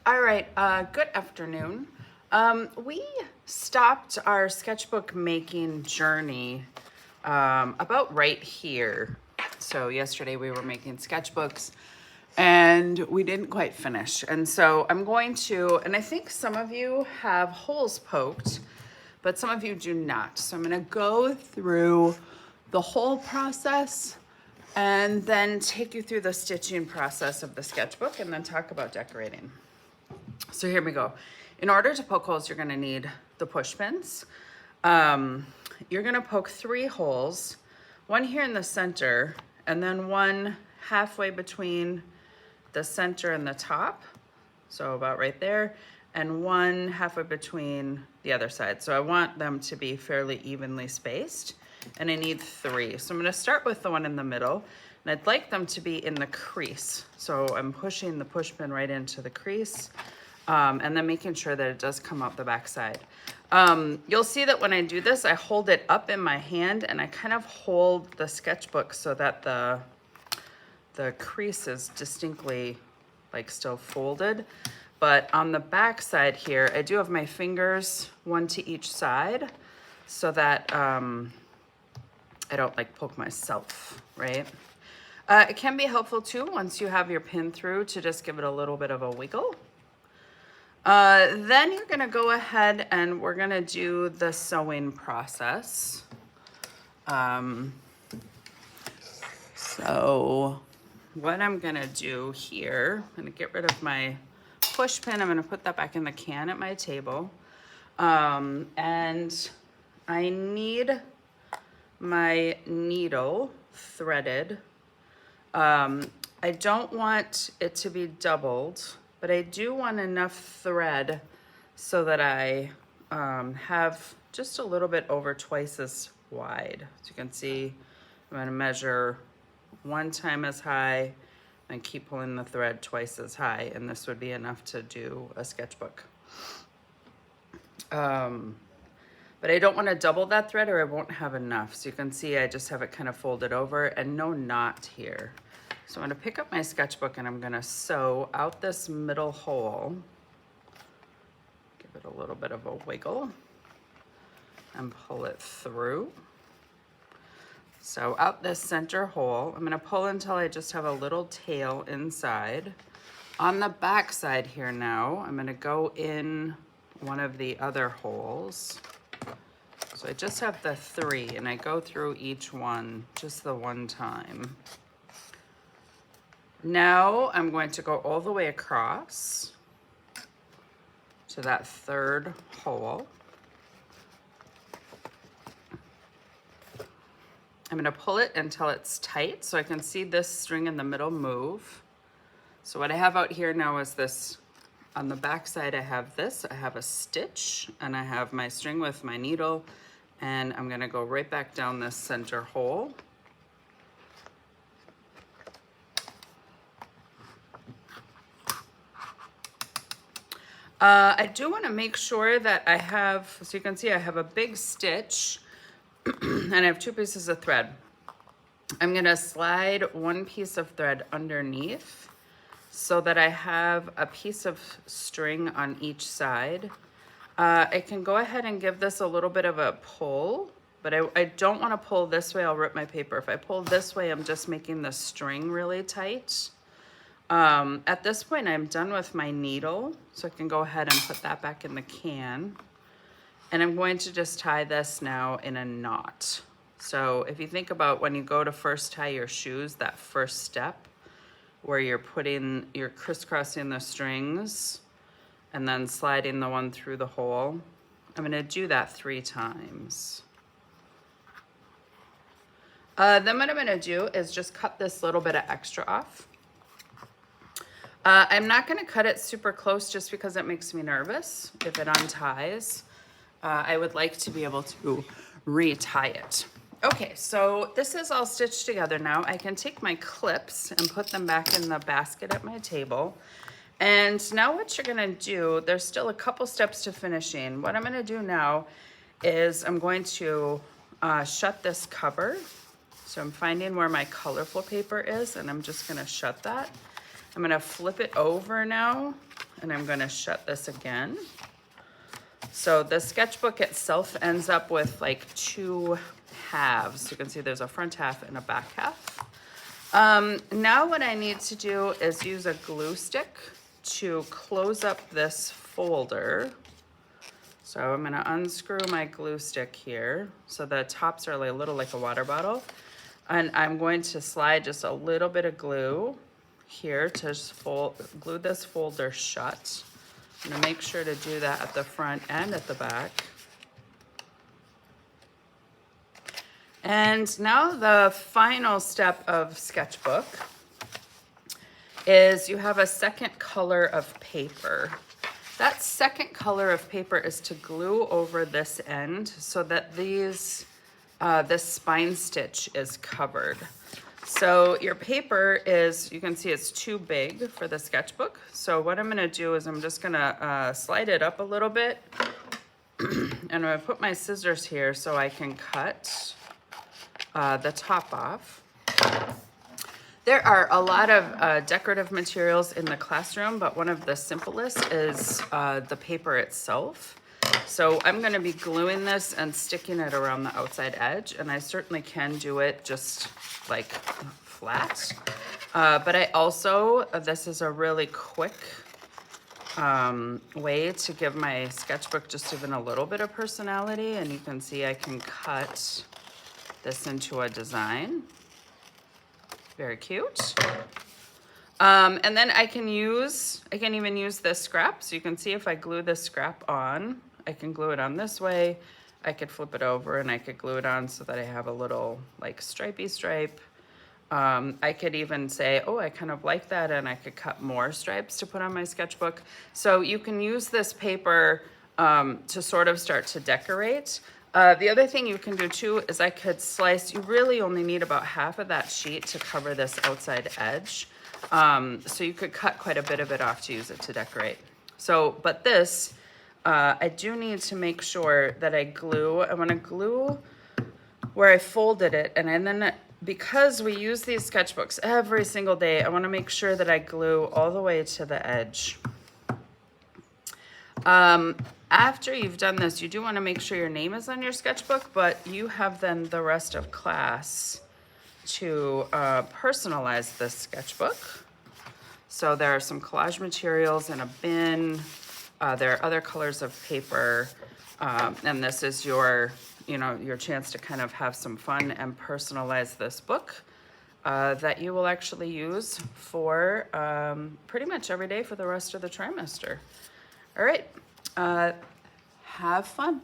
All right, good afternoon. We stopped our sketchbook making journey about right here. So yesterday we were making sketchbooks and we didn't quite finish. And so I'm going to, and I think some of you have holes poked, but some of you do not. So I'm gonna go through the whole process and then take you through the stitching process of the sketchbook and then talk about decorating. So here we go. In order to poke holes, you're gonna need the push pins. You're gonna poke 3 holes, one here in the center, and then one halfway between the center and the top, so about right there, and one halfway between the other side. So I want them to be fairly evenly spaced, and I need 3. So I'm gonna start with the one in the middle, and I'd like them to be in the crease. So I'm pushing the push pin right into the crease, and then making sure that it does come out the back side. You'll see that when I do this, I hold it up in my hand and I kind of hold the sketchbook so that the crease is distinctly like still folded. But on the back side here, I do have my fingers, one to each side, so that I don't like poke myself, right? It can be helpful too, once you have your pin through, to just give it a little bit of a wiggle. Then you're gonna go ahead and we're gonna do the sewing process. So what I'm gonna do here, I'm gonna get rid of my push pin. I'm gonna put that back in the can at my table. And I need my needle threaded. I don't want it to be doubled, but I do want enough thread so that I have just a little bit over twice as wide. As you can see, I'm gonna measure 1 time as high and keep pulling the thread twice as high, and this would be enough to do a sketchbook. But I don't want to double that thread or I won't have enough. So you can see I just have it kind of folded over and no knot here. So I'm going to pick up my sketchbook and I'm going to sew out this middle hole. Give it a little bit of a wiggle and pull it through. So out this center hole, I'm going to pull until I just have a little tail inside. On the back side here now, I'm going to go in one of the other holes. So I just have the 3 and I go through each one just the 1 time. Now I'm going to go all the way across to that 3rd hole. I'm gonna pull it until it's tight so I can see this string in the middle move. So what I have out here now is this, on the back side I have this, I have a stitch and I have my string with my needle, and I'm gonna go right back down this center hole. I do wanna make sure that I have, so you can see I have a big stitch and I have 2 pieces of thread. I'm gonna slide 1 piece of thread underneath so that I have a piece of string on each side. I can go ahead and give this a little bit of a pull, but I don't wanna pull this way, I'll rip my paper. If I pull this way, I'm just making the string really tight. At this point, I'm done with my needle, so I can go ahead and put that back in the can. And I'm going to just tie this now in a knot. So if you think about when you go to first tie your shoes, that first step where you're crisscrossing the strings and then sliding the one through the hole, I'm gonna do that 3 times. Then what I'm gonna do is just cut this little bit of extra off. I'm not gonna cut it super close just because it makes me nervous if it unties. I would like to be able to retie it. Okay, so this is all stitched together now. I can take my clips and put them back in the basket at my table. And now what you're gonna do, there's still a couple steps to finishing. What I'm gonna do now is I'm going to shut this cover. So I'm finding where my colorful paper is and I'm just gonna shut that. I'm gonna flip it over now and I'm going to shut this again. So the sketchbook itself ends up with like two halves. You can see there's a front half and a back half. Now what I need to do is use a glue stick to close up this folder. So I'm going to unscrew my glue stick here. So the tops are a little like a water bottle. And I'm going to slide just a little bit of glue here to glue this folder shut. I'm going to make sure to do that at the front and at the back. And now the final step of sketchbook is you have a second color of paper. That second color of paper is to glue over this end so that this spine stitch is covered. So your paper is, you can see it's too big for the sketchbook. So what I'm gonna do is I'm just gonna slide it up a little bit and I'm gonna put my scissors here so I can cut the top off. There are a lot of decorative materials in the classroom, but one of the simplest is the paper itself. So I'm going to be gluing this and sticking it around the outside edge, and I certainly can do it just like flat. But I also, this is a really quick way to give my sketchbook just even a little bit of personality, and you can see I can cut this into a design. Very cute. And then I can even use this scrap. So you can see if I glue this scrap on, I can glue it on this way. I could flip it over and I could glue it on so that I have a little like stripey stripe. I could even say, oh, I kind of like that, and I could cut more stripes to put on my sketchbook. So you can use this paper to sort of start to decorate. The other thing you can do too is I could slice, you really only need about half of that sheet to cover this outside edge. So you could cut quite a bit of it off to use it to decorate. So, but this, I do need to make sure that I want to glue where I folded it. And then because we use these sketchbooks every single day, I want to make sure that I glue all the way to the edge. After you've done this, you do want to make sure your name is on your sketchbook, but you have then the rest of class to personalize this sketchbook. So there are some collage materials in a bin. There are other colors of paper, and this is your chance to kind of have some fun and personalize this book that you will actually use for pretty much every day for the rest of the trimester. All right, have fun.